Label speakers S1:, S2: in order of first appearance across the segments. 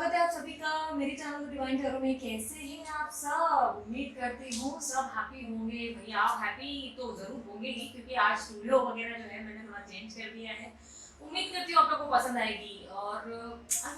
S1: स्वागत है आप सभी का मेरे चैनल डिवाइन टैरो में। कैसे हैं आप सब? उम्मीद करती हूँ सब हैप्पी होंगे। भैया आप हैप्पी तो जरूर होंगे ही, क्योंकि आज स्टूडियो वगैरह जो है मैंने थोड़ा चेंज कर दिया है। उम्मीद करती हूँ आप लोगों को पसंद आएगी। और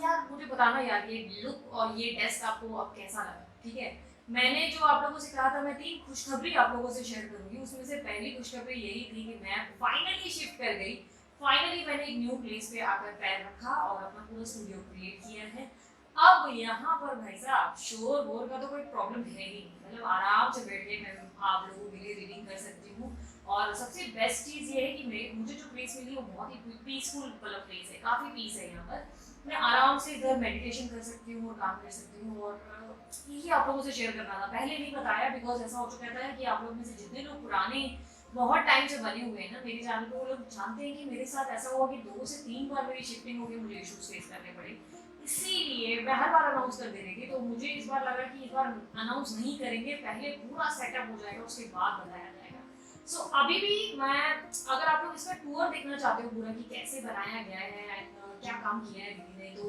S1: यार मुझे बताना यार, ये लुक और ये डेस्क आपको अब कैसा लगा? ठीक है, मैंने जो आप लोगों से कहा था मैं 3 खुशखबरी आप लोगों से शेयर करूंगी, उसमें से पहली खुशखबरी यही थी कि मैं फाइनली शिफ्ट कर गई। फाइनली मैंने एक न्यू प्लेस पे आकर पैर रखा और अपना पूरा स्टूडियो क्रिएट किया है। अब यहाँ पर भाई साहब शोर वोर का तो कोई प्रॉब्लम है ही नहीं, मतलब आराम से बैठ के मैं आप लोगों के लिए रीडिंग कर सकती हूँ। और सबसे बेस्ट चीज़ ये है कि मुझे जो प्लेस मिली वो बहुत ही पीसफुल मतलब प्लेस है, काफ़ी पीस है यहाँ पर। मैं आराम से इधर मेडिटेशन कर सकती हूँ और काम कर सकती हूँ। और यही आप लोगों से शेयर करना था, पहले नहीं बताया बिकॉज ऐसा हो चुका था कि आप लोग में से जितने लोग पुराने बहुत टाइम से बने हुए हैं ना मेरे चैनल को, वो लोग जानते हैं कि मेरे साथ ऐसा हुआ कि 2 से 3 बार मेरी शिफ्टिंग होगी, मुझे इश्यूज फेस करने पड़े। इसीलिए मैं हर बार अनाउंस कर दे रही थी, तो मुझे इस बार लगा कि इस बार अनाउंस नहीं करेंगे, पहले पूरा सेटअप हो जाएगा उसके बाद बताया जाएगा। सो अभी भी मैं, अगर आप लोग इसका टूर देखना चाहते हो पूरा कि कैसे बनाया गया है, क्या काम किया है दीदी ने, तो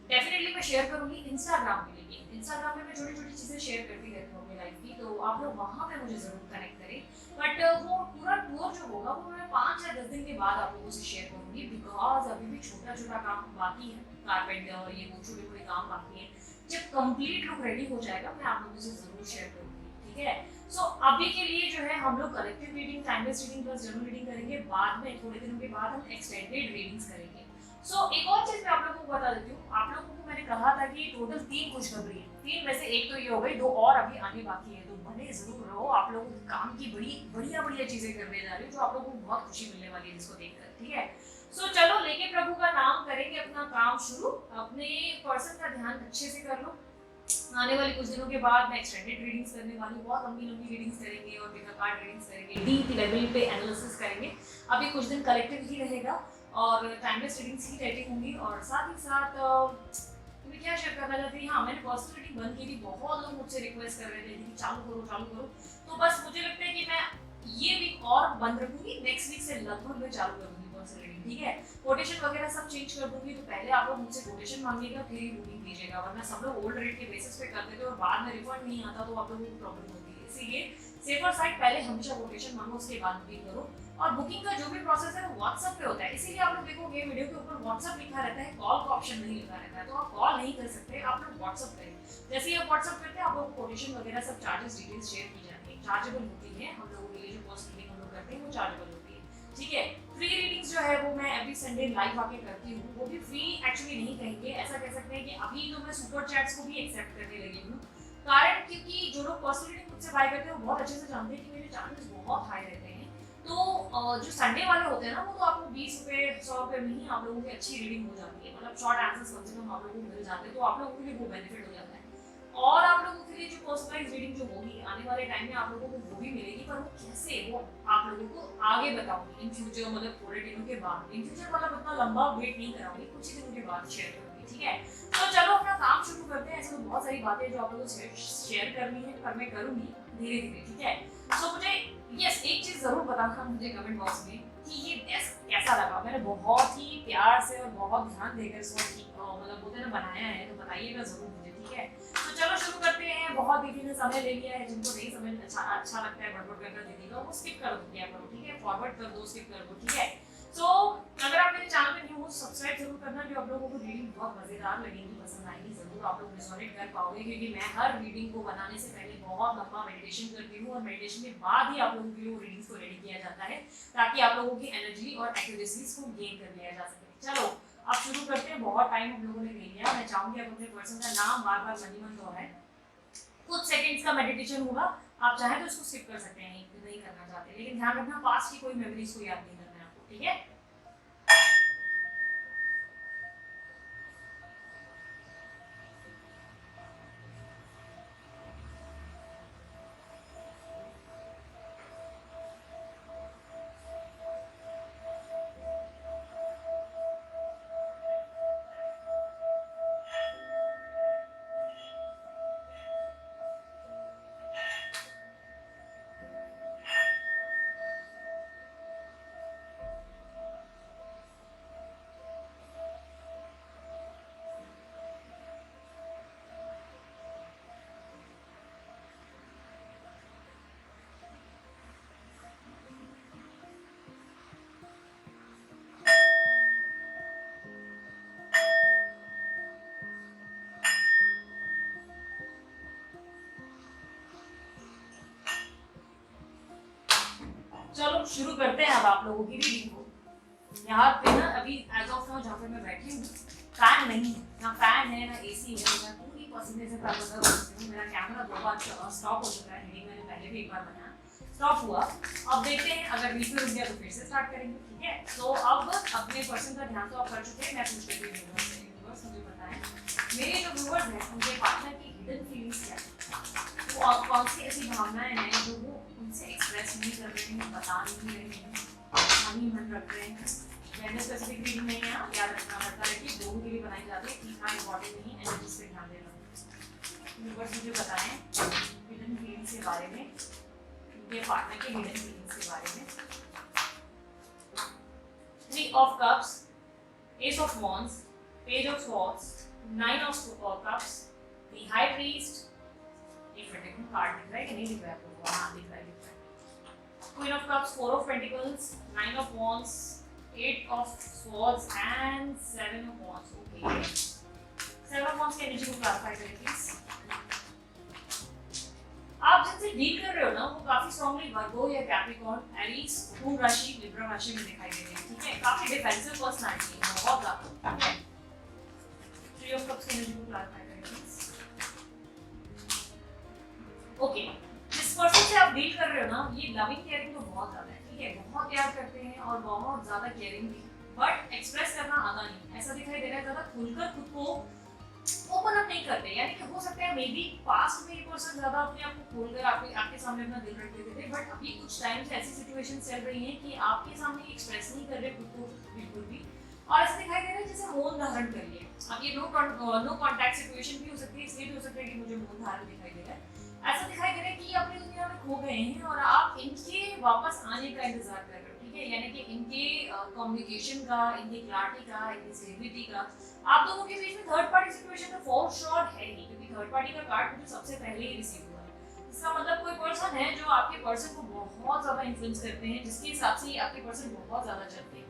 S1: डेफिनेटली मैं शेयर करूंगी इंस्टाग्राम पे। लेकिन इंस्टाग्राम पे मैं छोटी छोटी चीज़ें शेयर करती रहती हूँ अपनी लाइफ की, तो आप लोग वहाँ पे मुझे ज़रूर कनेक्ट करें। बट वो पूरा टूर जो होगा वो मैं 5 या 10 दिन के बाद आप लोगों से शेयर करूंगी, बिकॉज अभी भी छोटा छोटा काम बाकी है, कारपेंटर और ये वो छोटे छोटे काम बाकी हैं। जब कंप्लीट लुक रेडी हो जाएगा मैं आप लोगों से ज़रूर शेयर करूंगी, ठीक है। सो अभी के लिए जो है हम लोग collective reading, timeless reading plus general reading करेंगे, बाद में थोड़े दिनों के बाद हम एक्सटेंडेड रीडिंग्स करेंगे। एक और चीज मैं आप लोगों को बता देती हूँ, आप लोगों को मैंने कहा था कि टोटल 3 खुशखबरी है, 3 में से एक तो ये हो गई, 2 और अभी आने बाकी है, तो बने जरूर रहो। आप लोगों के काम की बड़ी बढ़िया बढ़िया चीजें करने जा रही हूँ जो आप लोगों को बहुत खुशी मिलने वाली है जिसको देखकर, ठीक है। चलो लेके प्रभु का नाम करेंगे अपना काम शुरू। अपने पर्सन का ध्यान अच्छे से कर लो। आने वाले कुछ दिनों के बाद मैं एक्सटेंडेड रीडिंग्स करने वाली हूँ, बहुत लंबी लंबी रीडिंग्स करेंगे और पिका कार्ड रीडिंग्स करेंगे, डीप लेवल पे एनालिसिस करेंगे। अभी कुछ दिन कलेक्टिव ही रहेगा और टाइमलेस रीडिंग्स ही रहती होंगी। और साथ ही साथ तुम्हें क्या शेयर करना चाहती है, हाँ मैंने पर्सनल रीडिंग बंद की थी, बहुत लोग मुझसे रिक्वेस्ट कर रहे थे कि चालू करो चालू करो, तो बस मुझे लगता है कि मैं ये वीक और बंद रखूंगी, नेक्स्ट वीक से लगभग मैं चालू करूंगी पर्सनल रीडिंग, ठीक है। कोटेशन वगैरह सब चेंज कर दूंगी, तो पहले आप लोग मुझसे कोटेशन मांगिएगा फिर ही बुकिंग कीजिएगा, वरना सब लोग ओल्ड रेट के बेसिस पे कर देते और बाद में रिफंड नहीं आता तो आप लोगों को प्रॉब्लम होती है। इसीलिए सेफर साइड, पहले हमेशा कोटेशन मांगो उसके बाद बुकिंग करो। और बुकिंग का जो भी प्रोसेस है वो व्हाट्सएप पे होता है, इसीलिए आप लोग देखोगे वीडियो के ऊपर व्हाट्सएप लिखा रहता है, कॉल का ऑप्शन नहीं लिखा रहता है, तो आप कॉल नहीं कर सकते, आप लोग व्हाट्सएप करें। जैसे ही आप व्हाट्सएप करते हैं आप लोग कोटेशन वगैरह सब चार्जेस डिटेल्स शेयर की जाती है, चार्जेबल होती है हम लोगों के लिए, जो कॉस्ट रीडिंग हम लोग करते हैं वो चार्जेबल होती है, ठीक है। फ्री रीडिंग्स जो है वो मैं एवरी संडे लाइव आके करती हूँ, वो भी फ्री एक्चुअली नहीं कहेंगे, ऐसा कह सकते हैं कि अभी तो मैं सुपर चैट्स को भी एक्सेप्ट करने लगी हूँ। कारण क्योंकि जो लोग पर्सनल रीडिंग मुझसे बाय करते हैं वो बहुत अच्छे से जानते हैं कि मेरे चार्जेस बहुत हाई रहते हैं। तो जो संडे वाले होते हैं ना वो तो आपको 20 रुपये 100 रुपये में ही आप लोगों की अच्छी रीडिंग हो जाती है, मतलब शॉर्ट आंसर्स कम से कम आप लोगों को मिल जाते हैं, तो आप लोगों के लिए वो बेनिफिट हो जाता है। और आप लोगों के लिए जो पर्सनलाइज रीडिंग जो होगी आने वाले टाइम में आप लोगों को वो भी मिलेगी, पर वो कैसे वो आप लोगों को आगे बताऊंगी इन फ्यूचर, मतलब थोड़े दिनों के बाद। इन फ्यूचर मतलब इतना लंबा वेट नहीं कराऊंगी, कुछ ही दिनों के बाद शेयर करूंगी, ठीक है। तो चलो अपना काम शुरू करते हैं। ऐसे तो बहुत सारी बातें जो आप लोगों से शेयर करनी है, पर मैं करूंगी धीरे धीरे, ठीक है। मुझे यस एक चीज जरूर बताना मुझे कमेंट बॉक्स में कि ये डेस्क कैसा लगा। मैंने बहुत ही प्यार से और बहुत ध्यान देकर इसको मतलब बोलते ना बनाया है, तो बताइएगा जरूर मुझे, ठीक है। तो चलो शुरू करते हैं। बहुत दीदी ने समय ले लिया है, जिनको नहीं समझ अच्छा लगता है बड़बड़ करना दीदी का, वो स्किप कर दिया करो, ठीक है, फॉरवर्ड कर दो, स्किप कर दो, ठीक है। अगर आप मेरे चैनल पे न्यू हो सब्सक्राइब जरूर करना, जो आप लोगों को रीडिंग बहुत मजेदार लगेगी, पसंद आएगी जरूर, आप लोग रिजोनेट कर पाओगे, क्योंकि मैं हर रीडिंग को बनाने से पहले बहुत लंबा मेडिटेशन करती हूँ और मेडिटेशन के बाद ही आप लोगों के लिए वो रीडिंग्स को रेडी किया जाता है, ताकि आप लोगों की एनर्जी और एक्यूरेसीज को गेन कर लिया जा सके। चलो अब शुरू करते हैं, बहुत टाइम हम लोगों ने ले लिया। मैं चाहूंगी आप अपने पर्सन का नाम बार बार मनी मन दोहराएं। कुछ सेकंड्स का मेडिटेशन होगा, आप चाहें तो इसको स्किप कर सकते हैं, नहीं करना चाहते, लेकिन ध्यान रखना पास्ट की कोई मेमोरीज को याद नहीं करना है आपको, ठीक है। चलो शुरू करते हैं अब आप लोगों की रीडिंग को। यहाँ पे ना अभी एज ऑफ नाउ जहाँ पे मैं बैठी हूँ फैन नहीं है, ना फैन है ना एसी है, मैं पूरी पसीने से तरबतर हो चुकी हूँ। मेरा कैमरा 2 बार स्टॉप हो चुका है, रीडिंग मैंने पहले भी एक बार बनाया, स्टॉप हुआ। अब देखते हैं अगर बीच में रुक गया तो फिर से स्टार्ट करेंगे, ठीक है। तो अब अपने पर्सन का ध्यान तो आप कर चुके हैं, मैं पूछ रही हूँ व्यूअर्स मुझे बताएं मेरे जो व्यूअर्स हैं उनके पार्टनर की हिडन फीलिंग्स क्या है, वो कौन सी ऐसी भावनाएं हैं जो वो उनसे एक्सप्रेस नहीं कर रहे हैं, बता नहीं रहे हैं, मन रख रहे हैं। मैंने स्पेसिफिक रीडिंग नहीं है, याद रखना पड़ता है कि दोनों के लिए बनाई जाती है, इतना इंपॉर्टेंट नहीं है, एनर्जी पे ध्यान देना। व्यूअर्स मुझे बताएं हिडन फीलिंग्स के बारे में, उनके पार्टनर के हिडन फीलिंग्स के बारे में। 3 of cups, Ace of wands, Page of swords, 9 of cups, the high priest, एक मिनट देखो कार्ड दिख रहा है कि नहीं दिख रहा है आपको? हाँ दिख रहा है, दिख रहा है। Queen of cups, 4 of pentacles, 9 of wands, 8 of swords and 7 of wands. Okay. 7 of wands की एनर्जी को क्लैरिफाई करें प्लीज। आप जिनसे डील कर रहे हो ना वो काफी स्ट्रांगली वर्गो या कैप्रिकॉर्न, एरीज, कुंभ राशि, लिब्रा राशि में दिखाई दे रहे हैं, ठीक है। काफी डिफेंसिव पर्सनालिटी है, बहुत ज्यादा, ठीक है। 3 of cups की एनर्जी को क्लैरिफाई करें प्लीज। ओके, जिस पर्सन से आप डील कर रहे हो ना ये लविंग केयरिंग तो बहुत ज्यादा है, ठीक है, बहुत प्यार करते हैं और बहुत ज्यादा केयरिंग भी, बट एक्सप्रेस करना आता नहीं, ऐसा दिखाई दे रहा है। ज्यादा खुलकर खुद को ओपन अप नहीं करते, यानी कि हो सकता है मे बी पास्ट में ये पर्सन ज्यादा अपने आप को खोलकर आपके सामने अपना दिल रख देते थे, बट अभी कुछ टाइम से ऐसी सिचुएशन चल रही है कि आपके सामने एक्सप्रेस नहीं कर रहे खुद को बिल्कुल भी, और ऐसा दिखाई दे रहा है जैसे मौन धारण कर लिए। अब ये नो कांटेक्ट सिचुएशन भी हो सकती है, इसलिए भी हो सकता है कि मुझे मौन धारण दिखाई दे रहा है। ऐसा दिखाई दे रहा है कि अपनी दुनिया में खो गए हैं और आप इनके वापस आने का इंतजार कर रहे हो, ठीक है, यानी कि इनके कम्युनिकेशन का, इनकी क्लैरिटी का, इनकी स्टेबिलिटी का, आप दोनों के बीच में थर्ड पार्टी सिचुएशन तो फॉर श्योर है ही, क्योंकि थर्ड पार्टी का कार्ड मुझे सबसे पहले ही रिसीव हुआ है। इसका मतलब कोई पर्सन है जो आपके पर्सन को बहुत ज्यादा इन्फ्लुएंस करते हैं, जिसके हिसाब से आपके पर्सन बहुत ज्यादा चलते हैं।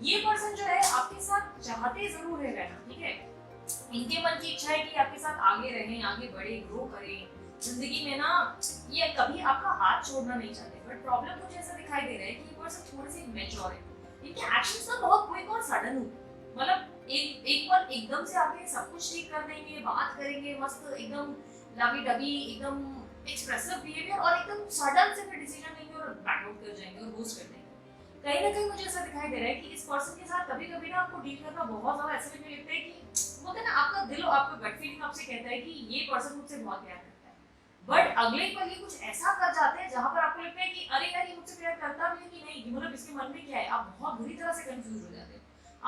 S1: ये पर्सन जो है आपके साथ चाहते जरूर है रहना, ठीक है, इनके मन की इच्छा है कि आपके साथ आगे रहें, आगे बढ़े, ग्रो करें जिंदगी में ना, ये कभी आपका हाथ छोड़ना नहीं चाहते। बट प्रॉब्लम मुझे ऐसा दिखाई दे रहा है कि ये पर्सन थोड़े से मैच्योर है, इनके एक्शंस ना बहुत क्विक और सडन हो, मतलब एक बार एकदम से आके सब कुछ ठीक कर देंगे, बात करेंगे मस्त एकदम लवी डबी, एकदम एक्सप्रेसिव बिहेवियर, और एकदम सडन से फिर डिसीजन लेंगे और बैक आउट कर जाएंगे और घोस्ट कर देंगे। कहीं ना कहीं मुझे ऐसा दिखाई दे रहा है कि इस पर्सन के साथ कभी कभी ना आपको डील करना बहुत ज्यादा ऐसा लगने लगता है कि बोलते हैं ना आपका दिल और आपका गट फीलिंग आपसे कहता है कि ये पर्सन मुझसे बहुत प्यार करता है, बट अगले पल ये कुछ ऐसा कर जाते हैं जहां पर आपको लगता है कि अरे यार ये मुझसे प्यार करता भी है कि नहीं, मतलब इसके मन में क्या है, आप बहुत बुरी तरह से कंफ्यूज हो जाते हो।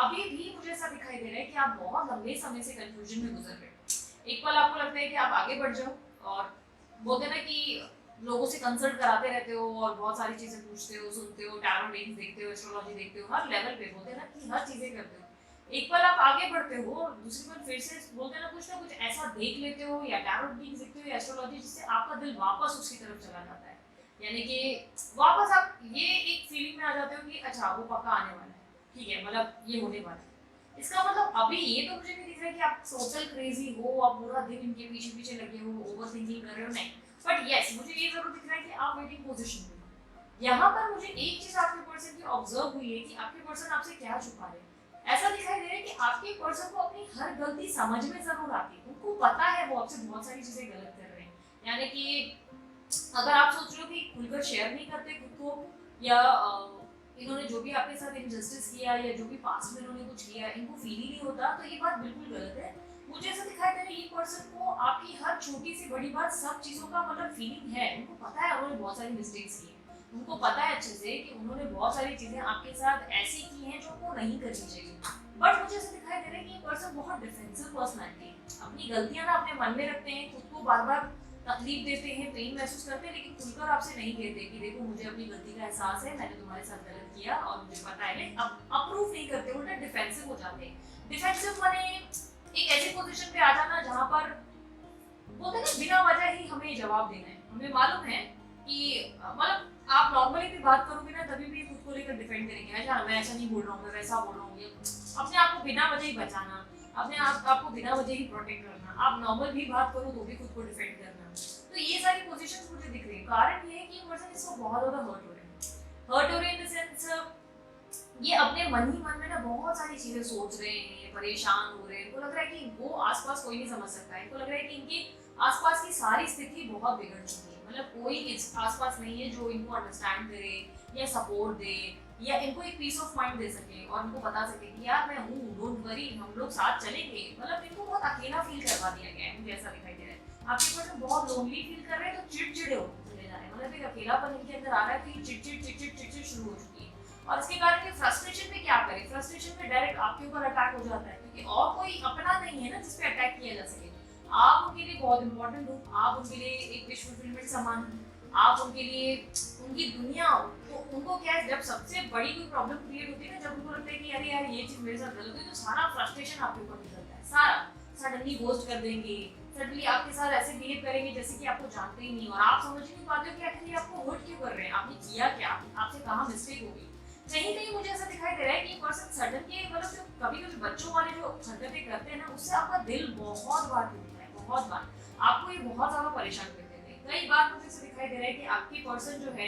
S1: अभी भी मुझे ऐसा दिखाई दे रहा है कि आप बहुत लंबे समय से कंफ्यूजन में गुजर रहे हो। एक पल आपको लगता है कि आप आगे बढ़ जाओ और बोलते ना कि लोगों से कंसल्ट कराते रहते हो और बहुत सारी चीजें पूछते हो, सुनते हो, टैरो रीडिंग्स देखते हो, एस्ट्रोलॉजी देखते हो, हर लेवल पे बोलते ना कि हर चीजें करते हो। एक पल आप आगे बढ़ते हो, दूसरी पल फिर से बोलते ना कुछ ऐसा देख लेते हो या टैरो रीडिंग्स देखते हो या एस्ट्रोलॉजी, जिससे आपका दिल वापस उसकी तरफ चला जाता है, यानी कि वापस आप ये एक फीलिंग में आ जाते हो कि अच्छा वो पक्का आने वाला है, ठीक है, मतलब ये होने वाला है। इसका मतलब अभी ये तो मुझे नहीं दिख रहा है कि आप सोशल क्रेजी हो, आप पूरा दिन इनके पीछे पीछे लगे हो, ओवर थिंकिंग कर रहे हो, नहीं, बट यस मुझे ये जरूर दिख रहा है कि आप वेटिंग पोजीशन में हो। यहाँ पर मुझे एक चीज आपके पर्सन की ऑब्जर्व हुई है कि आपके पर्सन आपसे क्या छुपा रहे हैं। ऐसा दिखाई दे रहा है कि आपके पर्सन को अपनी हर गलती समझ में जरूर आती है, उनको पता है वो आपसे बहुत सारी चीजें गलत कर रहे हैं, यानी कि अगर आप सोच रहे हो कि खुलकर शेयर नहीं करते खुद को, या इन्होंने जो भी आपके साथ इनजस्टिस किया या जो भी पास्ट में इन्होंने कुछ किया इनको फील ही नहीं होता, तो ये बात बिल्कुल गलत है। मुझे ऐसा दिखाई दे रहा है ये पर्सन को आपकी हर छोटी सी बड़ी बात, सब चीजों का मतलब फीलिंग है, उनको पता है उन्होंने बहुत सारी मिस्टेक्स की है, उनको पता है अच्छे से कि उन्होंने बहुत सारी चीजें आपके साथ ऐसी की हैं जो उनको नहीं करनी चाहिए, बट मुझे ऐसा दिखाई दे रहा है कि ये पर्सन बहुत डिफेंसिव पर्सनैलिटी है, अपनी गलतियां ना अपने मन में रखते हैं, खुद को बार बार तकलीफ देते हैं, पेन महसूस करते हैं, लेकिन खुलकर आपसे नहीं कहते कि देखो मुझे अपनी गलती का एहसास है, मैंने तुम्हारे साथ गलत किया और मुझे पता है, लेकिन अप्रूव नहीं करते, उल्टा डिफेंसिव हो जाते हैं। डिफेंसिव माने एक ऐसी पोजीशन पे आ जाना जहां पर बोलते हैं ना बिना वजह ही हमें जवाब देना है, हमें मालूम है कि मतलब आप नॉर्मली भी बात करोगे ना तभी भी खुद को लेकर डिफेंड करेंगे, अच्छा मैं ऐसा नहीं बोल रहा हूँ, मैं वैसा बोल रहा हूँ, अपने आप को बिना वजह ही बचाना, अपने आपको बिना वजह ही प्रोटेक्ट करना, आप नॉर्मल भी बात करो तो भी खुद को डिफेंड करना, तो ये सारी पोजीशंस मुझे दिख रही है। कारण ये है कि पर्सन इसको बहुत ज्यादा हर्ट हो रहे हैं, हर्ट हो रहे हैं इन द सेंस ये अपने मन ही मन में ना बहुत सारी चीजें सोच रहे हैं, परेशान हो रहे हैं, इनको लग रहा है कि वो आसपास कोई नहीं समझ सकता है, इनको लग रहा है कि इनके आसपास की सारी स्थिति बहुत बिगड़ चुकी है, मतलब कोई इस आसपास नहीं है जो इनको अंडरस्टैंड करे या सपोर्ट दे या इनको एक पीस ऑफ माइंड दे सके और इनको बता सके कि यार मैं हूँ, डोंट वरी, हम लोग साथ चलेंगे। मतलब इनको बहुत अकेला फील करवा दिया गया है, मुझे ऐसा दिखाई दे रहा है। आपके पर्सन बहुत लोनली फील कर रहे हैं तो चिड़चिड़े होते चले जा रहे हैं, मतलब एक अकेलापन इनके अंदर आ रहा है तो ये चिड़चिड़ शुरू हो चुकी है। और इसके कारण ये फ्रस्ट्रेशन में क्या करे, फ्रस्ट्रेशन में डायरेक्ट आपके ऊपर अटैक हो जाता है, क्योंकि और कोई अपना नहीं है ना जिसपे अटैक किया जा सके। आप उनके लिए बहुत इंपॉर्टेंट हो, आप उनके लिए एक विश फुलफिलमेंट समान हो, आप उनके लिए उनकी दुनिया हो। तो उनको क्या है, जब सबसे बड़ी कोई प्रॉब्लम क्रिएट होती है ना, जब उनको लगता है कि अरे यार ये चीज मेरे साथ गलत हुई, तो सारा फ्रस्ट्रेशन आपके ऊपर निकलता है, सारा सडनली घोस्ट कर देंगे, सडनली आपके साथ ऐसे बिहेव करेंगे जैसे कि आपको जानते ही नहीं, और आप समझ ही नहीं पाते हो कि आखिर ये आपको हर्ट क्यों कर रहे हैं, आपने किया क्या, आपसे कहाँ मिस्टेक होगी। कहीं कहीं मुझे ऐसा दिखाई दे रहा है कि ये पर्सन सडन के मतलब जो कभी कभी बच्चों वाले जो हरकतें करते हैं ना, उससे आपका दिल बहुत बार टूटता है, बहुत बार आपको ये बहुत ज्यादा परेशान कर देते हैं। कई बार मुझे ऐसा दिखाई दे रहा है कि आपके पर्सन जो है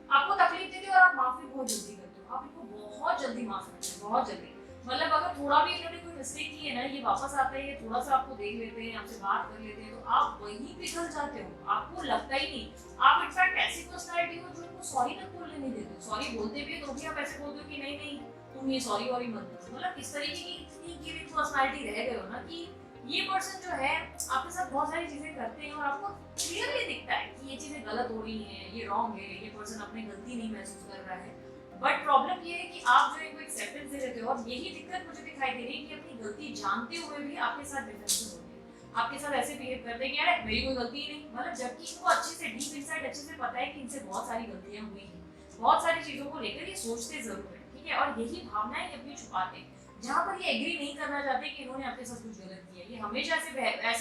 S1: आपको तकलीफ देते हैं और आप माफी बहुत जल्दी करते हो, आप इनको बहुत जल्दी माफ करते हैं, बहुत जल्दी। मतलब अगर थोड़ा भी इन्होंने कोई मिस्टेक की है ना, ये वापस आते हैं, ये थोड़ा सा आपको देख लेते हैं, आपसे बात कर लेते हैं, तो आप वहीं पिघल जाते हो, आपको लगता ही नहीं। आप इनफैक्ट ऐसी पर्सनालिटी हो जो इनको सॉरी तक बोलने नहीं देते, सॉरी बोलते भी तो भी आप ऐसे बोलते हो कि नहीं नहीं तुम ये सॉरी वॉरी मत बोलो। मतलब इस तरीके की इतनी गिविंग पर्सनालिटी रह गए हो ना कि ये पर्सन जो है आपके साथ बहुत सारी चीजें करते हैं और आपको क्लियरली दिखता है कि ये चीजें गलत हो रही हैं, ये रॉन्ग है, ये पर्सन अपनी गलती नहीं महसूस कर रहा है। बट प्रॉब्लम ये है कि आप जो इनको एक्सेप्टेंस दे देते हो, और यही दिक्कत मुझे दिखाई दे रही है कि अपनी गलती जानते हुए भी आपके साथ डिफेंसिव होते हैं, आपके साथ ऐसे बिहेव करते हैं कि यार मेरी कोई गलती ही नहीं। मतलब जबकि इनको अच्छे से डीप इनसाइड अच्छे से पता है कि इनसे बहुत सारी गलतियां हुई हैं, बहुत सारी चीजों को लेकर ये सोचते जरूर है, ठीक है, और यही भावनाएं ये अपनी छुपाते हैं। जहाँ पर ये एग्री नहीं करना चाहते कि इन्होंने आपके साथ कुछ गलत किया, ये हमेशा ऐसे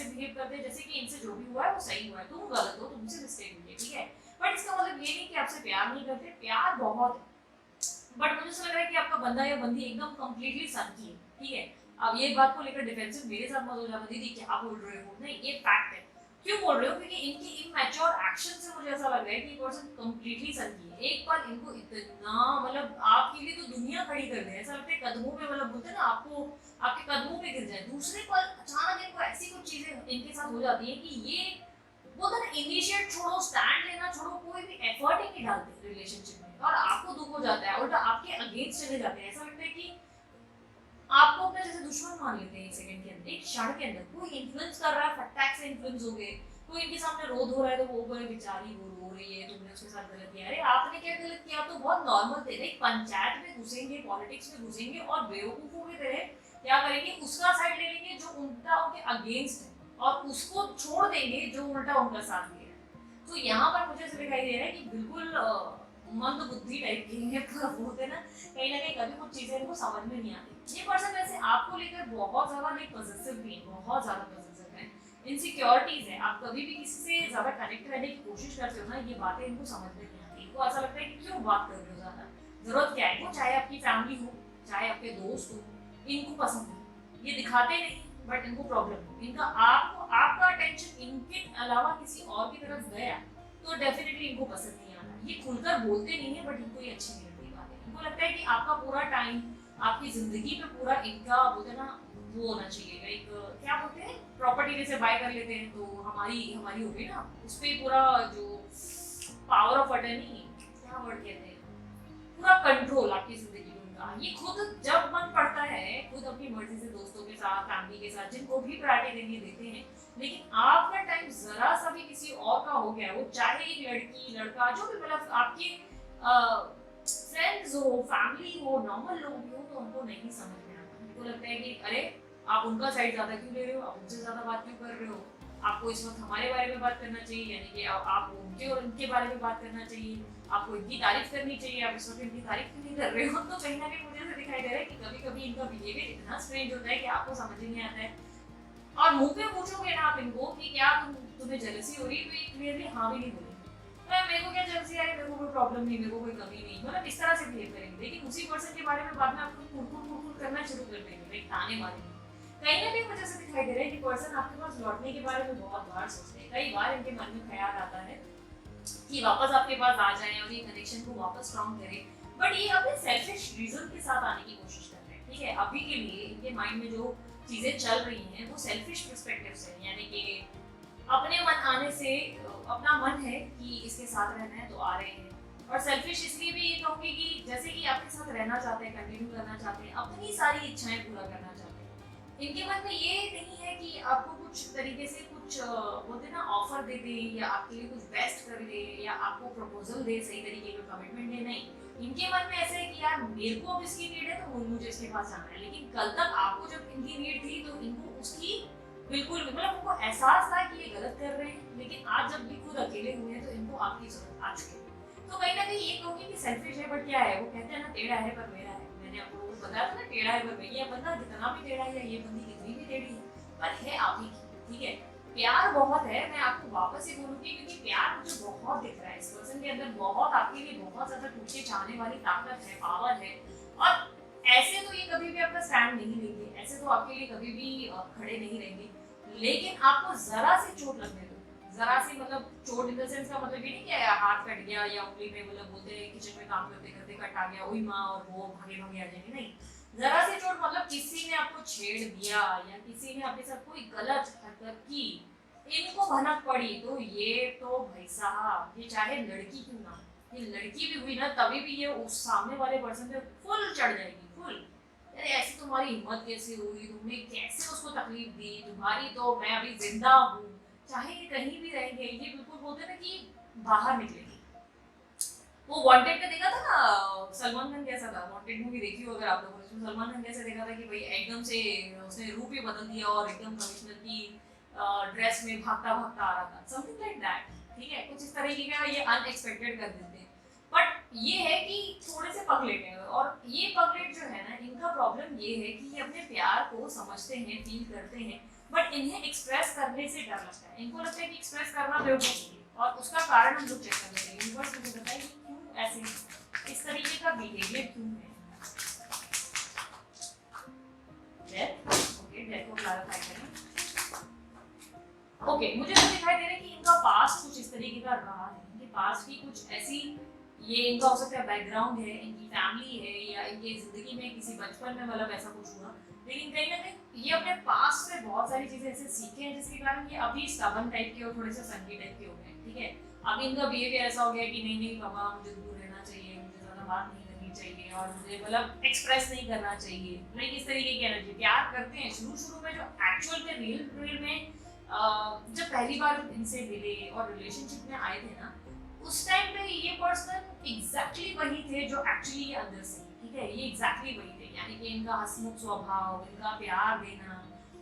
S1: बिहेव करते हैं जैसे कि इनसे जो भी हुआ है वो सही हुआ है, तुम गलत हो, तुमसे मिस्टेक हुई है, ठीक है। बट इसका मतलब ये नहीं कि आपसे प्यार नहीं करते, प्यार बहुत है। बट मुझे ऐसा लग रहा है कि आपका बंदा या बंदी एकदम कंप्लीटली सनकी है, ठीक है। अब ये बात को लेकर डिफेंसिव मेरे साथ मत हो जाना, दीदी क्या बोल रहे हो, नहीं ये फैक्ट है। क्यों बोल रहे हो, क्योंकि इनकी इमैच्योर एक्शन से मुझे ऐसा लग रहा है कि पर्सन कंप्लीटली सनकी है। एक बार इनको इतना मतलब आपके लिए तो दुनिया खड़ी कर दे, ऐसा लगता है कदमों पे, मतलब बोलते हैं ना आपको, आपके कदमों पे गिर जाए। दूसरे पल अचानक इनको ऐसी कुछ चीजें इनके साथ हो जाती है कि ये बोलते हैं ना, इनिशिएट छोड़ो, स्टैंड लेना छोड़ो, कोई भी एफर्ट ही नहीं डालते रिलेशनशिप में, और आपको दुख हो जाता है, उल्टा आपके अगेंस्ट चले जाते हैं। ऐसा लगता है कि आपको अपना जैसे दुश्मन मान लेते हैं एक सेकंड के अंदर, एक क्षण के अंदर। कोई इन्फ्लुएंस कर रहा है, फटाक से इन्फ्लुएंस हो गए, कोई इनके सामने रो धो रहा है तो वो बोले बेचारी वो रो रही है, तुमने उसके साथ गलत किया। अरे आपने क्या गलत किया, तो बहुत नॉर्मल थे, एक पंचायत में घुसेंगे, पॉलिटिक्स में घुसेंगे और बेवकूफों की तरह क्या करेंगे, उसका साइड ले लेंगे जो उल्टा उनके अगेंस्ट है, और उसको छोड़ देंगे जो उल्टा उनका साथ ले रहा है। तो यहाँ पर मुझे ऐसा दिखाई दे रहा है कि बिल्कुल मंद बुद्धि टाइप की है, पर बोलते ना कहीं ना कहीं कभी कुछ चीजें इनको समझ में नहीं आती। ये पर्सन वैसे आपको लेकर बहुत ज्यादा नहीं पॉजिटिव भी है, बहुत ज्यादा पॉजिटिव है, इनसिक्योरिटीज है। आप कभी भी किसी से ज्यादा कनेक्ट रहने की कोशिश करते हो ना, ये बातें इनको समझ में नहीं आती, इनको ऐसा लगता है कि क्यों बात कर रहे हो ज्यादा, जरूरत क्या है। वो चाहे आपकी फैमिली हो, चाहे आपके दोस्त हो, इनको पसंद है, ये दिखाते नहीं बट इनको प्रॉब्लम है। इनका आपको आपका अटेंशन इनके अलावा किसी और की तरफ गया तो डेफिनेटली इनको पसंद नहीं आता। ये खुलकर बोलते नहीं है बट इनको ये अच्छी नहीं लगती बातें। इनको लगता है कि आपका पूरा टाइम, आपकी जिंदगी पे पूरा इनका बोलते ना वो होना चाहिए, लाइक क्या बोलते हैं, प्रॉपर्टी जैसे बाय कर लेते हैं तो हमारी हमारी होगी ना, उस पर पूरा जो पावर ऑफ अटर्नी, क्या वर्ड कहते हैं, पूरा कंट्रोल आपकी जिंदगी में उनका। ये खुद जब मन पड़ता है खुद अपनी मर्जी से दोस्तों के साथ, फैमिली के साथ, जिनको भी प्रायोरिटी देंगे देते हैं। लेकिन आपका टाइम जरा सा भी किसी और का हो गया, वो चाहे एक लड़की लड़का जो भी, मतलब आपके फ्रेंड्स हो, फैमिली हो, नॉर्मल लोग भी हो, तो उनको नहीं समझ में आता। उनको लगता है कि अरे आप उनका साइड ज्यादा क्यों ले रहे हो, आप उनसे ज्यादा बात क्यों कर रहे हो, आपको इस वक्त हमारे बारे में बात करना चाहिए, यानी कि आप उनके और उनके बारे में बात करना चाहिए, आपको इनकी तारीफ करनी चाहिए, आप इस वक्त इनकी तारीफ क्यों नहीं कर रहे हो। तो कहीं ना कहीं मुझे ऐसा दिखाई दे रहा है कि कभी कभी इनका बिहेवियर इतना स्ट्रेंज होता है कि आपको समझ ही नहीं आता है। और मुंह पे पूछोगे ना आप इनको कि क्या तुम्हें जेलसी हो रही है, तो ये क्लियरली हाँ भी नहीं बोलेंगे। मेरे को क्या जेलसी आ रही है, मेरे को कोई प्रॉब्लम नहीं, मेरे को कोई कमी नहीं, मतलब इस तरह से बिहेव करेंगे। लेकिन उसी पर्सन के बारे में बाद में आपको कुड़कुड़ करना शुरू कर देंगे, लाइक ताने मारेंगे। कहीं ना कहीं मुझे ऐसा दिखाई दे रहा है कि पर्सन आपके पास लौटने के बारे में बहुत बार सोचते हैं। कई बार इनके मन में ख्याल आता है कि वापस आपके पास आ जाए और ये कनेक्शन को वापस स्ट्रॉन्ग करे, बट ये अपने सेल्फिश रीजन के साथ आने की कोशिश कर रहे हैं। ठीक है, अभी के लिए इनके माइंड में जो चीजें चल रही हैं वो सेल्फिश पर्सपेक्टिव से, यानी कि अपने मन आने से, अपना मन है कि इसके साथ रहना है तो आ रहे हैं। और सेल्फिश इसलिए भी ये कहूँगी कि जैसे कि आपके साथ रहना चाहते हैं, कंटिन्यू करना चाहते हैं, अपनी सारी इच्छाएं पूरा करना चाहते हैं। इनके मन में ये नहीं है कि आपको कुछ तरीके से कुछ बोलते हैं ना ऑफर दे दे, या आपके लिए कुछ बेस्ट कर ले, या आपको प्रपोजल दे, सही तरीके का कमिटमेंट दे, नहीं। इनके मन में ऐसा है कि यार मेरे को अब इसकी नीड है तो मुझे इसके पास जाना है, लेकिन कल तक आपको जब इनकी नीड थी तो इनको उसकी बिल्कुल भी, मतलब उनको एहसास था कि ये गलत कर रहे हैं, लेकिन आज जब भी खुद अकेले हुए हैं तो इनको आपकी जरूरत आ चुकी है। तो कहीं ना कहीं ये कहूँगी कि सेल्फिश है, बट क्या है, वो कहते हैं ना टेढ़ा है पर मेरा है। मैंने आपको बताया था ना, टेढ़ा है पर मेरा, ये बंदा कितना भी टेढ़ा है या ये बंदी कितनी भी टेढ़ी है, पर है आप ही की। ठीक है, प्यार बहुत है, मैं आपको वापस ही बोलूंगी, क्योंकि प्यार मुझे बहुत दिख रहा है इस पर्सन के अंदर, बहुत आपके लिए बहुत ज्यादा टूट के चाहने वाली ताकत है, पावर है। और ऐसे तो ये कभी भी आपका स्टैंड नहीं लेंगे, ऐसे तो आपके लिए कभी भी खड़े नहीं रहेंगे, लेकिन आपको जरा सी चोट लगने दो, जरा सी, मतलब चोट इन द सेंस का मतलब ये नहीं कि हाथ कट गया या उंगली में, मतलब बोलते हैं किचन में काम करते करते कट आ गया, ओई माँ और वो भागे भागे आ जाएंगे, नहीं। जरा सी चोट मतलब किसी ने आपको छेड़ दिया या किसी ने आपके साथ कोई गलत हरकत की, इनको भनक पड़ी, तो ये तो भाई साहब, ये चाहे लड़की क्यों ना, ये लड़की भी हुई ना तभी भी ये उस सामने वाले पर्सन पे फुल चढ़ जाएगी, फुल। अरे ऐसी तुम्हारी हिम्मत कैसे हुई, तुमने कैसे उसको तकलीफ दी, तुम्हारी तो मैं अभी जिंदा हूँ, चाहे ये कहीं भी रहेंगे, ये बिल्कुल बोलते ना कि बाहर निकलेगी। वो वांटेड का देखा था ना, सलमान खान कैसा था, वांटेड मूवी देखी हो अगर आप लोगों ने, उसमें सलमान खान कैसे देखा था कि भाई एकदम से उसने रूप ही बदल दिया और एकदम कमिश्नर की ड्रेस में भागता भागता आ रहा था, समथिंग लाइक दैट। ठीक है, कुछ इस तरीके का ये अनएक्सपेक्टेड कर देते हैं। बट ये है कि थोड़े से पगलेट है, और ये पगलेट जो है ना, इनका प्रॉब्लम ये है कि ये अपने प्यार को समझते हैं, फील करते हैं, बट इन्हें एक्सप्रेस करने से डर लगता है। इनको लगता है कि एक्सप्रेस करना बेवकूफी है, और उसका कारण हम लोग चेक कर लेते हैं। यूनिवर्स मुझे बताइए क्यों ऐसे, इस तरीके का बिहेवियर क्यों है। डेथ, ओके, डेथ को क्लैरिफाई करें। ओके, मुझे तो दिखाई दे रहा है कि इनका पास्ट कुछ इस तरीके का रहा है, इनके पास्ट की कुछ ऐसी, ये इनका हो सकता है बैकग्राउंड है, इनकी फैमिली है, या इनकी जिंदगी में किसी बचपन में मतलब ऐसा कुछ हुआ, लेकिन कहीं ना कहीं ये अपने पास्ट से बहुत सारी चीजें ऐसे सीखे हैं जिसके कारण ये अभी स्टबर्न टाइप के और थोड़े से संगी टाइप के हो गए। ठीक है, अभी इनका बिहेवियर ऐसा हो गया कि नहीं नहीं पापा, मुझे दूर रहना चाहिए, मुझे ज्यादा बात नहीं करनी चाहिए, और मुझे मतलब एक्सप्रेस नहीं करना चाहिए, लाइक इस तरीके की एनर्जी। प्यार करते हैं शुरू शुरू में, जो एक्चुअल में रियल में जब पहली बार इनसे मिले और रिलेशनशिप में आए थे ना, उस टाइम पे ये पर्सन एग्जैक्टली वही थे जो एक्चुअली ये अंदर से, ठीक है, ये एग्जैक्टली वही थे, यानी कि इनका हंसमुख स्वभाव, इनका प्यार देना,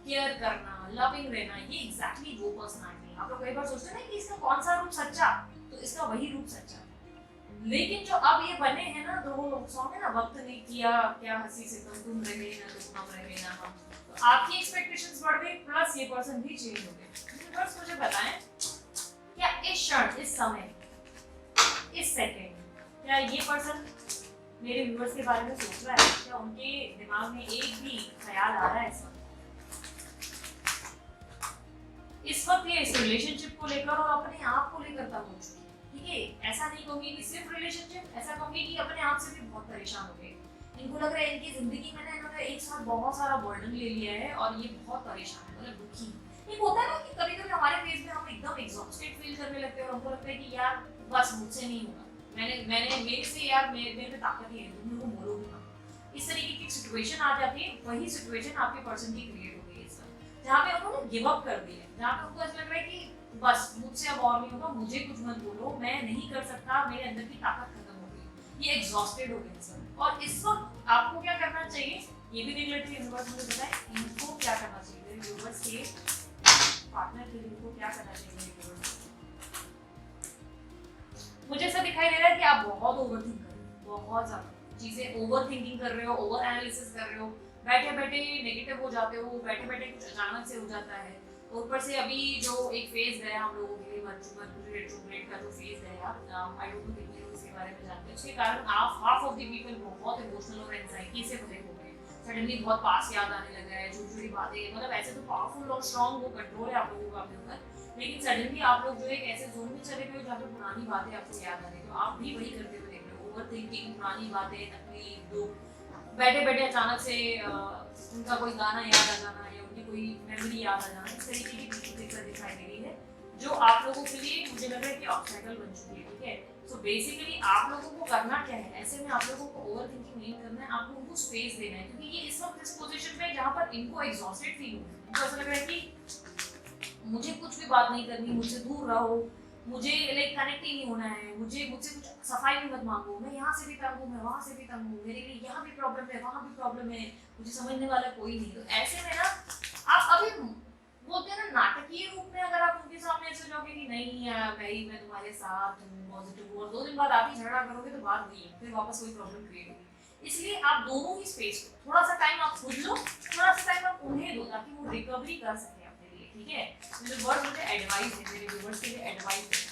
S1: केयर करना, लविंग रहना, ये एग्जैक्टली वो पर्सनालिटी। आप लोग कई बार सोचते हैं ना कि इसका कौन सा रूप सच्चा, तो इसका वही रूप सच्चा। लेकिन जो अब ये बने हैं ना, तो वो सॉन्ग है ना, वक्त ने किया क्या हंसी से तुम रहे ना तुम, हम रहे ना हम, तो आपकी एक्सपेक्टेशंस बढ़ गई, प्लस ये पर्सन भी चेंज हो गए। बस मुझे बताएं, क्या इस क्षण, इस समय, इस सेकंड, क्या ये पर्सन मेरे व्यूअर्स के बारे में सोच रहा है? क्या उनके दिमाग में एक भी ख्याल आ रहा है इस वक्त ये इस रिलेशनशिप को लेकर और अपने आप को लेकर तब हो चुकी है? ठीक है, ऐसा नहीं कहूंगी कि सिर्फ रिलेशनशिप, ऐसा कहूंगी कि अपने आप से भी बहुत परेशान हो गए। इनको लग रहा है इनकी जिंदगी में ना इन्होंने एक साथ बहुत सारा बर्डन ले लिया है और ये बहुत परेशान है, मतलब दुखी। एक होता है ना कि कभी कभी हमारे फेज में हम एकदम एग्जॉस्टेड फील करने लगते हैं और हमको लगता है कि यार बस मुझसे नहीं होगा, मैंने मेरे से यार मेरे में ताकत ही है, तुम मेरे को बोलोगे ना। इस तरीके की सिचुएशन आ जाती है, वही सिचुएशन आपके पर्सन की क्रिएट हो गई है सर, जहाँ पे उन्होंने गिव अप कर दिया, जहाँ पे उनको ऐसा लग रहा है कि बस मुझसे अब और नहीं होगा, मुझे कुछ मत बोलो, मैं नहीं कर सकता, मेरे अंदर की ताकत खत्म हो गई, ये एग्जॉस्टेड हो गए सर। और इस वक्त आपको क्या करना चाहिए, ये भी देख लेते हैं यूनिवर्स मुझे बताए इनको क्या करना चाहिए, मेरे यूनिवर्स के पार्टनर के लिए इनको क्या करना चाहिए। मेरे यूनिवर्स मुझे ऐसा दिखाई दे रहा है कि आप बहुत ओवरथिंक कर रहे हो, बहुत ज्यादा चीजें ओवर थिंकिंग कर रहे हो, ओवर एनालिसिस कर रहे हो, बैठे बैठे नेगेटिव हो जाते हो, बैठे बैठे कुछ अचानक से हो जाता है। ऊपर से अभी जो एक फेज गया हम लोगों के लिए, मर्क्यूरी रेट्रोग्रेड का जो फेज गया, आई डोंट नो कितने लोग इसके बारे में जानते हैं, उसके कारण आप हाफ ऑफ द पीपल बहुत इमोशनल और एंजाइटी से भरे हो गए, सडनली बहुत पास याद आने लगा है, छोटी छोटी बातें, मतलब ऐसे तो पावरफुल और स्ट्रॉन्ग वो कंट्रोल है आप लोगों का अपने ऊपर, लेकिन सडनली आप लोग जो एक ऐसे जोन में चले गए जहाँ पे पुरानी बातें आपको याद आ रही, तो आप भी वही करते हुए देख रहे हो, ओवर थिंकिंग, पुरानी बातें, तकलीफ, दुख, बैठे बैठे अचानक से उनका कोई गाना याद आ जाना या उनकी कोई मेमोरी याद आ जाना, इस तरीके की चीजें दिखाई दे रही है जो आप लोगों के लिए मुझे लग रहा है कि ऑब्स्टेकल बन चुकी है। ठीक है, सो बेसिकली आप लोगों को करना क्या है, ऐसे में आप लोगों को ओवर थिंकिंग नहीं करना है, आपको उनको स्पेस देना है, क्योंकि ये इस वक्त इस पोजीशन पे है जहाँ पर इनको एग्जॉस्टेड फील हो रहा है, इनको ऐसा लग रहा है कि मुझे कुछ भी बात नहीं करनी, मुझसे दूर रहो, मुझे लाइक कनेक्ट ही नहीं होना है, मुझे मुझसे कुछ सफाई भी मत मांगो, मैं यहाँ से भी तंग हूँ, मैं वहाँ से भी तंग हूँ, मेरे लिए यहाँ भी प्रॉब्लम है, वहाँ भी प्रॉब्लम है, मुझे समझने वाला कोई नहीं। तो ऐसे में ना आप अभी बोलते हैं ना नाटकीय रूप में अगर आप उनके सामने ऐसे जाओगे कि नहीं भाई मैं तुम्हारे साथ हूँ, पॉजिटिव हूँ, और 2 दिन बाद आप ही झगड़ा करोगे तो बात नहीं है, फिर वापस कोई प्रॉब्लम क्रिएट होगी। इसलिए आप दोनों ही स्पेस को थोड़ा सा टाइम आप खुद लो, थोड़ा सा टाइम आप उन्हें दो ताकि वो रिकवरी कर सके अपने लिए। ठीक है, मेरे वर्ड मुझे एडवाइस है, मेरे व्यूअर्स के लिए एडवाइस है।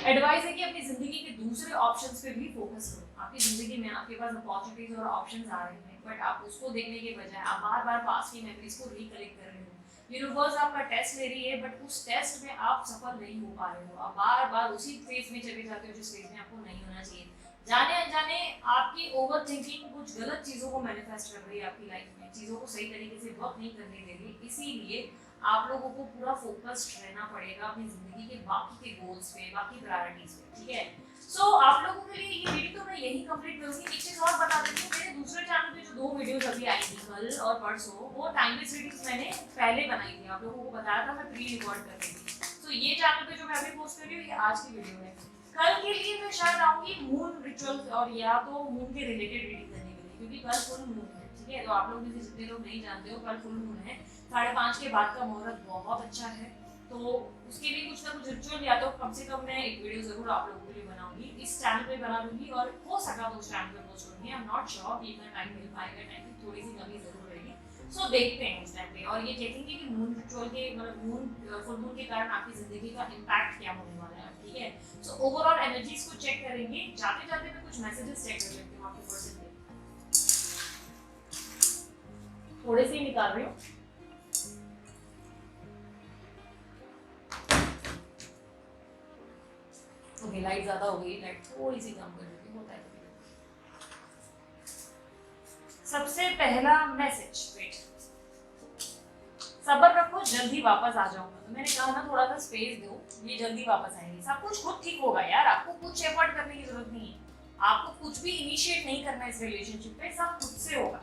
S1: एडवाइस है कि अपनी जिंदगी के दूसरे ऑप्शंस पे भी फोकस करो। आपकी जिंदगी में आपके पास अपॉर्चुनिटीज और ऑप्शंस आ रहे हैं, बट आप उसको देखने के बजाय आप बार बार पास की मेमोरीज को रिकलेक्ट कर रहे हो। यूनिवर्स आपका टेस्ट ले रही है, बट उस टेस्ट में आप सफल नहीं हो पा रहे हो, आप बार बार उसी फेज में चले जाते हो जिस फेज में आपको नहीं होना चाहिए। जाने अनजाने आपकी ओवर थिंकिंग कुछ गलत चीजों को मैनिफेस्ट कर रही है आपकी लाइफ में, चीजों को सही तरीके से वर्क नहीं करने दे रही। इसीलिए आप लोगों को पूरा फोकस्ड रहना पड़ेगा अपनी जिंदगी के बाकी के गोल्स पे, बाकी प्रायोरिटीज पे। ठीक है, सो आप लोगों के लिए ये वीडियो तो मैं यही कंप्लीट करूंगी। एक चीज और बता देती हूँ, मेरे दूसरे चैनल पे जो 2 वीडियोस अभी आई थी कल और परसों, वो टाइमलेस रीडिंग्स मैंने पहले बनाई थी, आप लोगों को बताया था, मैं प्री रिकॉर्ड कर रही थी। तो ये चैनल पे जो मैं अभी पोस्ट कर रही हूँ ये आज की वीडियो है। कल के लिए मैं शायद आऊंगी मून रिचुअल्स और या तो मून के रिलेटेड रीडिंग करने के लिए, क्योंकि कल फुल मून है। ठीक है, तो आप लोग में से जितने लोग नहीं जानते हो कल फुल मून है, 5:30 के बाद का मुहूर्त बहुत अच्छा है, तो उसके लिए कुछ ना कुछ रिचुअल या तो कम से कम मैं एक वीडियो जरूर आप लोगों के लिए बनाऊंगी, इस चैनल पे बना दूंगी, और हो सका तो उस चैनल पे पोस्ट करूंगी। आई एम नॉट श्योर कि इतना टाइम मिल पाएगा, टाइम की थोड़ी सी कमी जरूर रहेगी, सो देखते हैं उस टाइम पे, और ये देखेंगे कि मून रिचुअल के मतलब मून फुल मून के कारण आपकी जिंदगी का इम्पैक्ट क्या होने वाला है। ठीक है, सो ओवरऑल एनर्जीज को चेक करेंगे। जाते जाते मैं कुछ मैसेजेस चेक कर लेती हूँ आपके पर्सन के, थोड़े से ही निकाल रही हूँ। ओके, लाइट ज्यादा हो गई, लाइट थोड़ी सी कम कर देती हूँ, होता है। सबसे पहला मैसेज, वेट, सब्र रखो, जल्दी वापस आ जाऊंगा। तो मैंने कहा ना थोड़ा सा स्पेस दो, ये जल्दी वापस आएंगे, सब कुछ खुद ठीक होगा यार, आपको कुछ एफर्ट करने की जरूरत नहीं है, आपको कुछ भी इनिशिएट नहीं करना है इस रिलेशनशिप पे, सब खुद से होगा।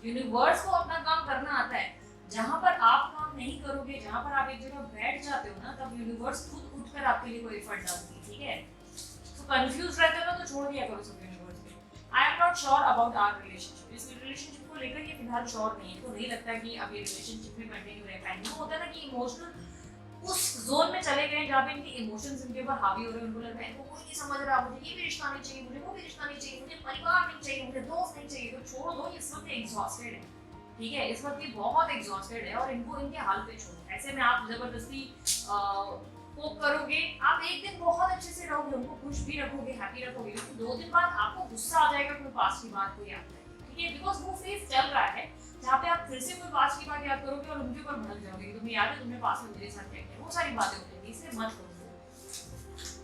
S1: यूनिवर्स को अपना काम करना आता है, जहां पर आप काम नहीं करोगे, जहां पर आप एक जगह बैठ जाते हो ना, तब यूनिवर्स खुद उठकर आपके लिए कोई एफर्ट डालती है। ठीक है, तो कंफ्यूज रहते हो ना तो छोड़ दिया करो सब यूनिवर्स पे। I am not sure about our relationship, इस रिलेशनशिप को लेकर ये फिलहाल श्योर नहीं है, तो नहीं लगता कि अब ये रिलेशनशिप में कंटिन्यू रह पाएंगे। वो होता है ना कि इमोशनल उस जोन में चले गए जहाँ पे इनके इमोशंस इनके ऊपर हावी हो रहे हैं, उनको लग रहा है इनको कोई नहीं समझ रहा, मुझे ये भी रिश्ता नहीं चाहिए, मुझे वो भी रिश्ता नहीं चाहिए, मुझे परिवार नहीं चाहिए, मुझे दोस्त नहीं चाहिए, तो छोड़ दो, इस वक्त एग्जॉस्टेड है। ठीक है, इस वक्त ये बहुत एग्जॉस्टेड है और इनको इनके हाल पे छोड़ो। ऐसे में आप जबरदस्ती पोक करोगे, आप एक दिन बहुत अच्छे से रहोगे, उनको खुश भी रखोगे, हैप्पी रखोगे, लेकिन 2 दिन बाद आपको गुस्सा आ जाएगा कोई पास की बात को याद करेगी। ठीक है, बिकॉज वो फेज चल रहा है जहाँ पे आप फिर से कोई पास की बात याद करोगे और उनके ऊपर भड़क जाओगे, तुम्हें याद है तुमने पास में मेरे साथ क्या किया, वो सारी बातें हो जाएंगी। इसलिए मत करो,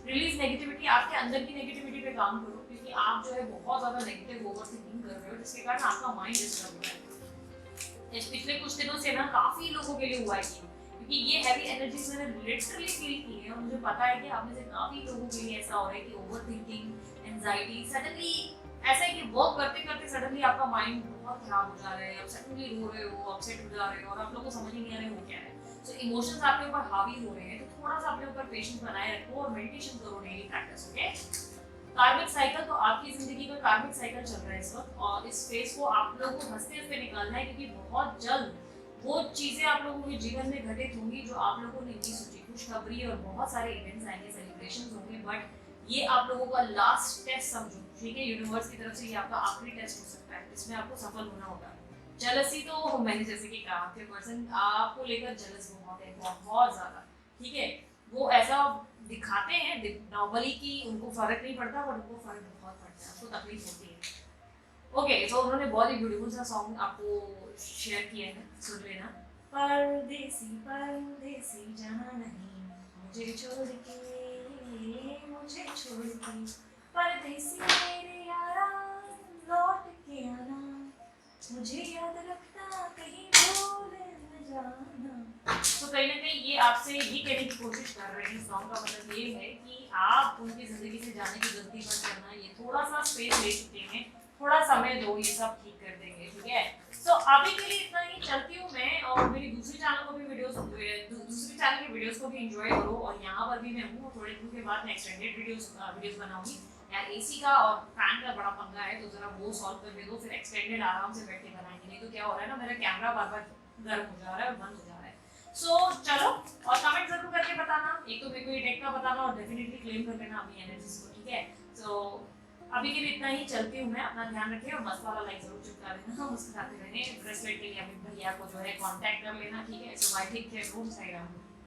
S1: रिलीज नेगेटिविटी, आपके अंदर की नेगेटिविटी पे काम करो, क्योंकि आप जो है बहुत ज्यादा नेगेटिव ओवर थिंकिंग कर रहे हो, जिसके कारण आपका माइंड डिस्टर्ब हो रहा है। पिछले कुछ दिनों से ना काफी लोगों के लिए हुआ है, क्योंकि ये हैवी एनर्जीज मैंने लिटरली फील की है, और मुझे पता है कि आप में से काफी लोगों के लिए ऐसा हो रहा है कि ओवर थिंकिंग, एंजाइटी, सडनली ऐसा है कि वर्क करते करते सडनली आपका माइंड बहुत खराब हो जा रहा है, आप सडनली रो रहे हो, अपसेट हो जा रहे हो, और आप लोगों को समझ ही नहीं आ रहा है वो क्या है। सो इमोशंस आपके ऊपर हावी हो रहे हैं, तो थोड़ा सा अपने ऊपर पेशेंस बनाए रखो और मेडिटेशन करो, डेली प्रैक्टिस। ओके, कार्मिक साइकिल, तो आपकी जिंदगी का कार्मिक साइकिल चल रहा है इस वक्त, और इस फेज को आप लोगों को हंसते हंसते निकालना है, क्योंकि बहुत जल्द वो चीजें आप लोगों के जीवन में घटित होंगी जो आप लोगों ने नहीं सोची। खुशखबरी और बहुत सारे इवेंट्स आएंगे, सेलिब्रेशंस होंगे, बट ये आप लोगों का लास्ट टेस्ट समझो। ठीक है, यूनिवर्स की तरफ से ये आपका आखिरी टेस्ट हो सकता है, इसमें आपको सफल होना होगा। जेलसी, तो मैंने जैसे कि कहा आपके पर्सन आपको लेकर जेलस बहुत है, बहुत ज्यादा। ठीक है, वो ऐसा दिखाते हैं नॉर्मली कि उनको फर्क नहीं पड़ता, बट उनको फर्क बहुत पड़ता है, उनको तकलीफ होती है। ओके, तो उन्होंने बहुत ही ब्यूटीफुल सा सॉन्ग आपको शेयर किया है, सुन लेना। परदेसी परदेसी जाना नहीं, मुझे छोड़ के, मुझे छोड़ के, परदेसी मेरे यारा लौट के आना, मुझे याद रखना कहीं भूल न जाना। तो कहीं ना कहीं ये आपसे ये कहने की कोशिश कर रहे हैं, सॉन्ग का मतलब ये है कि आप उनकी ज़िंदगी से जाने की गलती मत करना, ये थोड़ा सा स्पेस ले चुके हैं, थोड़ा समय दो, ये सब ठीक कर देंगे, ठीक है। तो अभी के लिए इतना ही, चलती हूँ मैं, और मेरी दूसरी चैनल को भी दूसरी चैनल की वीडियोस को भी एंजॉय करो, और यहाँ पर भी मैं हूँ, थोड़े दिन के बाद मैं एक्सटेंडेड वीडियोस बनाऊंगी। यार एसी का और फैन का बड़ा पंगा है, तो जरा वो सॉल्व कर ले दो, फिर एक्सटेंडेड आराम से बैठ के बनाएंगे। नहीं तो क्या हो रहा है ना, मेरा कैमरा बार बार गर्म हो जा रहा है और बंद हो जा रहा है। सो चलो, और कमेंट जरूर करके बताना, एक तो मेरे को ये टेक का बताना, और डेफिनेटली क्लेम कर लेना अपनी एनर्जीज को, ठीक है। तो अभी के लिए इतना ही, चलती हूँ मैं, अपना ध्यान रखिए, और मस्त वाला लाइक जरूर चिपका देना, मुस्कुराते रहने। ब्रेसलेट के लिए अभी भैया को जो है कांटेक्ट कर लेना, ठीक है। So bye, take care, room side.